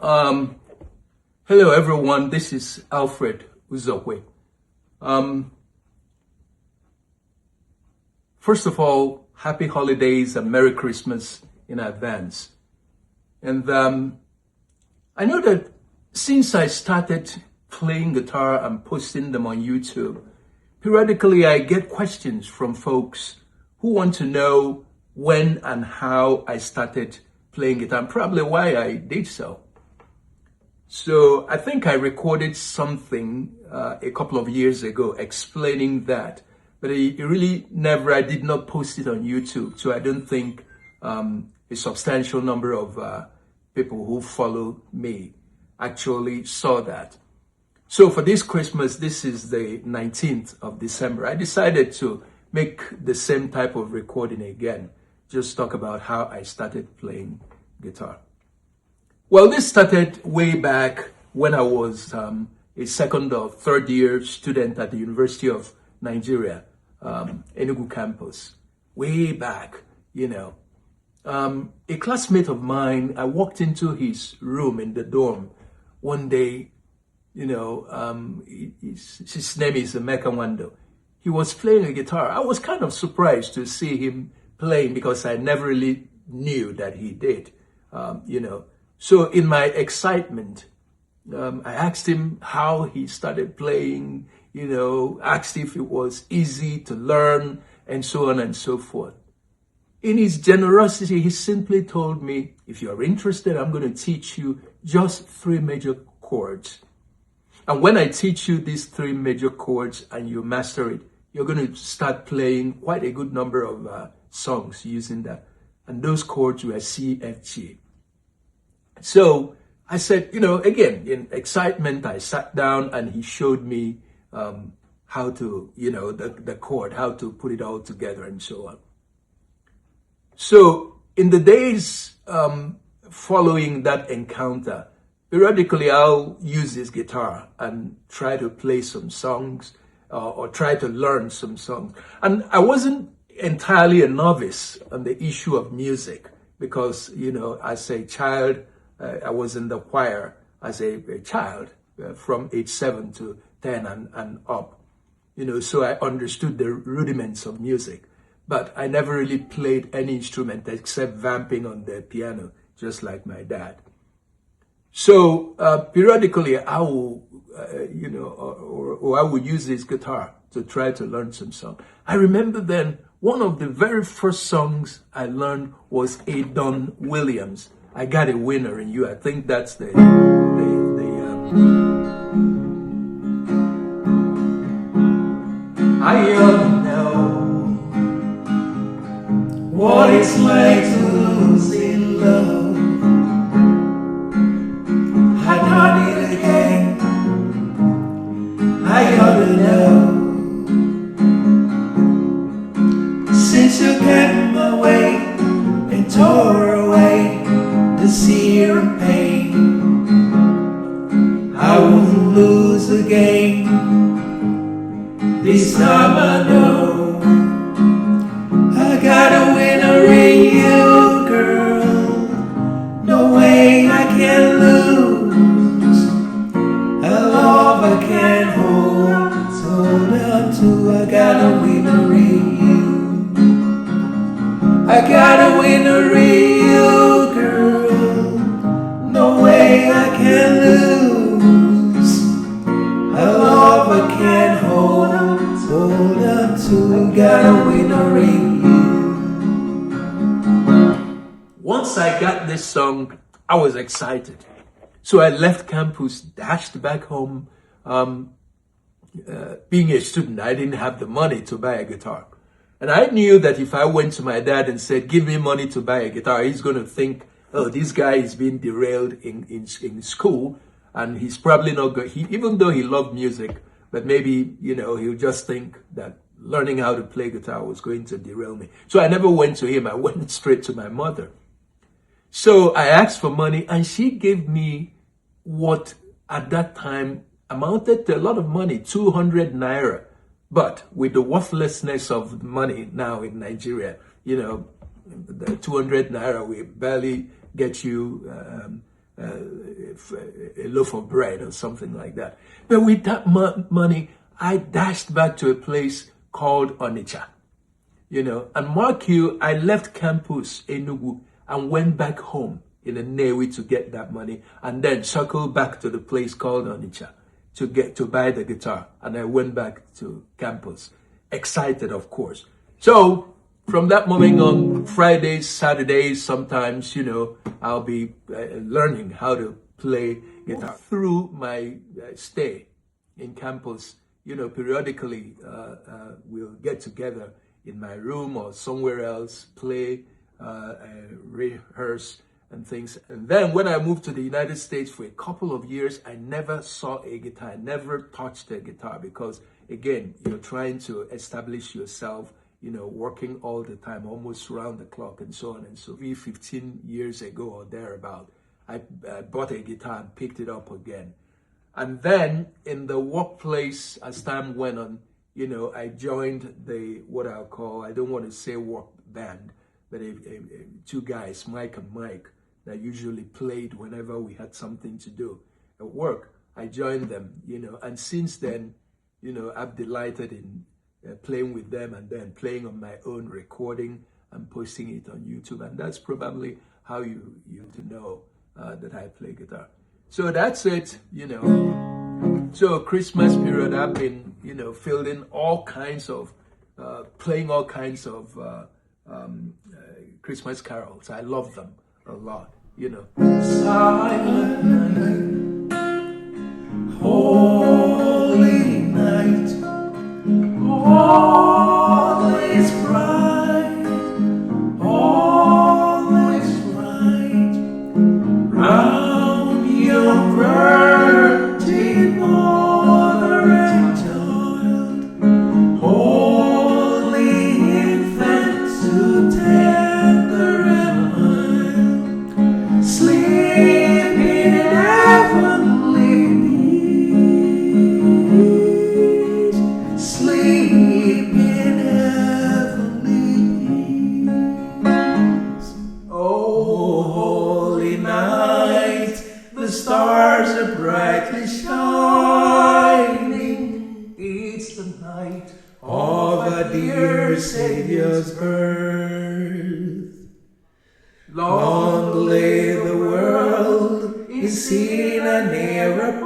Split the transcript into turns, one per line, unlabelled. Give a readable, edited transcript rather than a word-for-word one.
Um, Hello everyone, this is Alfred Uzokwe. Um, First of all, happy holidays and Merry Christmas in advance. And I know that since I started playing guitar and posting them on YouTube, periodically I get questions from folks who want to know when and how I started playing guitar and probably why I did so. So I think I recorded something a couple of years ago explaining that, but I did not post it on YouTube. So I don't think a substantial number of people who follow me actually saw that. So for this Christmas, this is the 19th of December, I decided to make the same type of recording again, just talk about how I started playing guitar. Well, this started way back when I was a second or third year student at the University of Nigeria, Enugu campus. Way back, A classmate of mine, I walked into his room in the dorm one day, his name is Emeka Wando. He was playing a guitar. I was kind of surprised to see him playing because I never really knew that he did, So in my excitement, I asked him how he started playing, asked if it was easy to learn, and so on and so forth. In his generosity, he simply told me, if you're interested, I'm going to teach you just 3 major chords. And when I teach you these 3 major chords and you master it, you're going to start playing quite a good number of songs using that. And those chords were C, F, G. So I said, again, in excitement, I sat down and he showed me how to, the chord, how to put it all together and so on. So in the days following that encounter, periodically I'll use this guitar and try to play some songs or try to learn some songs. And I wasn't entirely a novice on the issue of music because, as a child, I was in the choir as a child from age 7 to 10 and up, so I understood the rudiments of music, but I never really played any instrument except vamping on the piano, just like my dad. So periodically I will, or I would use this guitar to try to learn some song. I remember then one of the very first songs I learned was A. Don Williams, I Got a Winner in You. I think that's I don't know what it's like to lose in love. I done it again. I ought to know. Since you came my way and tore away the sear of pain, I won't lose again. This time I know I got a winner in you, girl. No way I can lose a love I can't hold on to. I got a winner in you. I got a winner in you, girl. No way I can lose a love I can't hold on to. Got a winner in you. Once I got this song, I was excited. So I left campus, dashed back home. Being a student, I didn't have the money to buy a guitar. And I knew that if I went to my dad and said, give me money to buy a guitar, he's going to think, oh, this guy is being derailed in school. And he's probably not good. Even though he loved music, but maybe, he'll just think that learning how to play guitar was going to derail me. So I never went to him. I went straight to my mother. So I asked for money and she gave me what at that time amounted to a lot of money, 200 naira. But with the worthlessness of money now in Nigeria, the 200 naira will barely get you a loaf of bread or something like that. But with that money, I dashed back to a place called Onitsha. And mark you, I left campus Enugu and went back home in a Nnewi to get that money, and then circled back to the place called Onitsha to buy the guitar. And I went back to campus, excited, of course. So from that moment on, Fridays, Saturdays, sometimes, I'll be learning how to play guitar. Through my stay in campus, periodically we'll get together in my room or somewhere else, play, rehearse and things. And then when I moved to the United States for a couple of years, I never saw a guitar. I never touched a guitar because, again, you're trying to establish yourself, working all the time, almost round the clock and so on. And so 15 years ago or thereabout, I bought a guitar and picked it up again. And then in the workplace, as time went on, I joined what I'll call, I don't want to say work band, but two guys, Mike and Mike, that usually played whenever we had something to do at work. I joined them, and since then, I'm delighted in playing with them and then playing on my own, recording and posting it on YouTube. And that's probably how you know that I play guitar. So that's it, So Christmas period, I've been, filled in all kinds of, playing all kinds of Christmas carols. I love them a lot, Silent night, holy night, all is bright, all is right, round your virgin mother and child, holy infant, so tender and mild, sleep in heavenly peace, sleep in heavenly peace. Oh, holy night, the stars are brightly shining. It's the night of our dear Savior's birth. Long lay the world in sin and error.